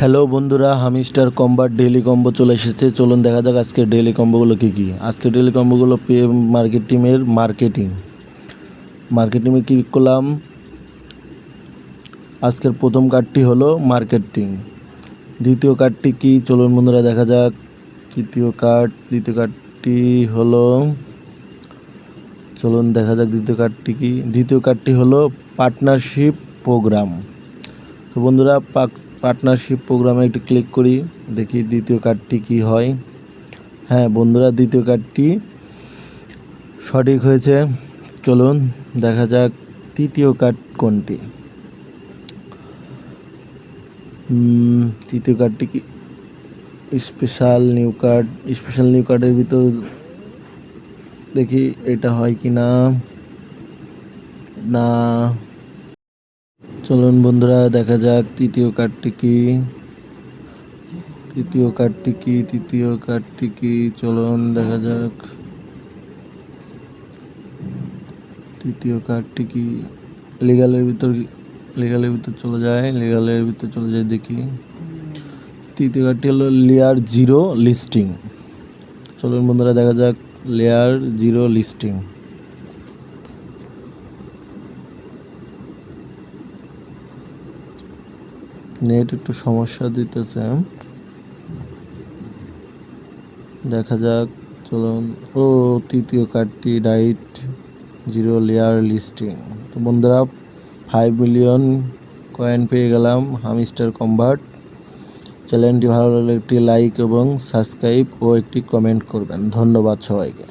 Hello বন্ধুরা, hamster কম্বার daily combo চলে এসেছে। চলুন দেখা যাক আজকের ডেইলি কম্বোগুলো কী কী। আজকের ডেইলি কম্বোগুলো পেয়ে মার্কেটিংয়ের মার্কেটিংয়ে ক্লিক করলাম। আজকের প্রথম কার্ডটি হলো মার্কেটিং। দ্বিতীয় কার্ডটি কি চলুন বন্ধুরা দেখা যাক। দ্বিতীয় কার্ডটি হলো, চলুন দেখা যাক দ্বিতীয় কার্ডটি কি। দ্বিতীয় কার্ডটি হলো পার্টনারশিপ প্রোগ্রাম। তো বন্ধুরা পার্টনারশিপ প্রোগ্রামে একটু ক্লিক করি, দেখি দ্বিতীয় কার্ডটি কি হয়। হ্যাঁ বন্ধুরা, দ্বিতীয় কার্ডটি সঠিক হয়েছে। চলুন দেখা যাক তৃতীয় কার্ড কোনটি। তৃতীয় কার্ডটি কি স্পেশাল নিউ কার্ডের ভিতর দেখি এটা হয় কি না। চলুন বন্ধুরা দেখা যাক তৃতীয় কার্ডটি কি। চলুন দেখা যাক তৃতীয় কার্ডটি কি। লিগালের ভিতর চলে যায় দেখি। তৃতীয় কার্ডটি হলো লেয়ার 0 লিস্টিং। চলুন বন্ধুরা দেখা যাক লেয়ার 0 লিস্টিং। নেট একটু সমস্যা দিতেছে, দেখা যাক। চলুন, তৃতীয় কার্ডটি রাইট 0 লেয়ার লিস্টিং। তো বন্ধুরা 5 মিলিয়ন কয়েন পেয়ে গেলাম হামিস্টার কম্বাট। চ্যানেলটি ভালো লাগলে একটি লাইক এবং সাবস্ক্রাইব ও একটি কমেন্ট করবেন। ধন্যবাদ সবাইকে।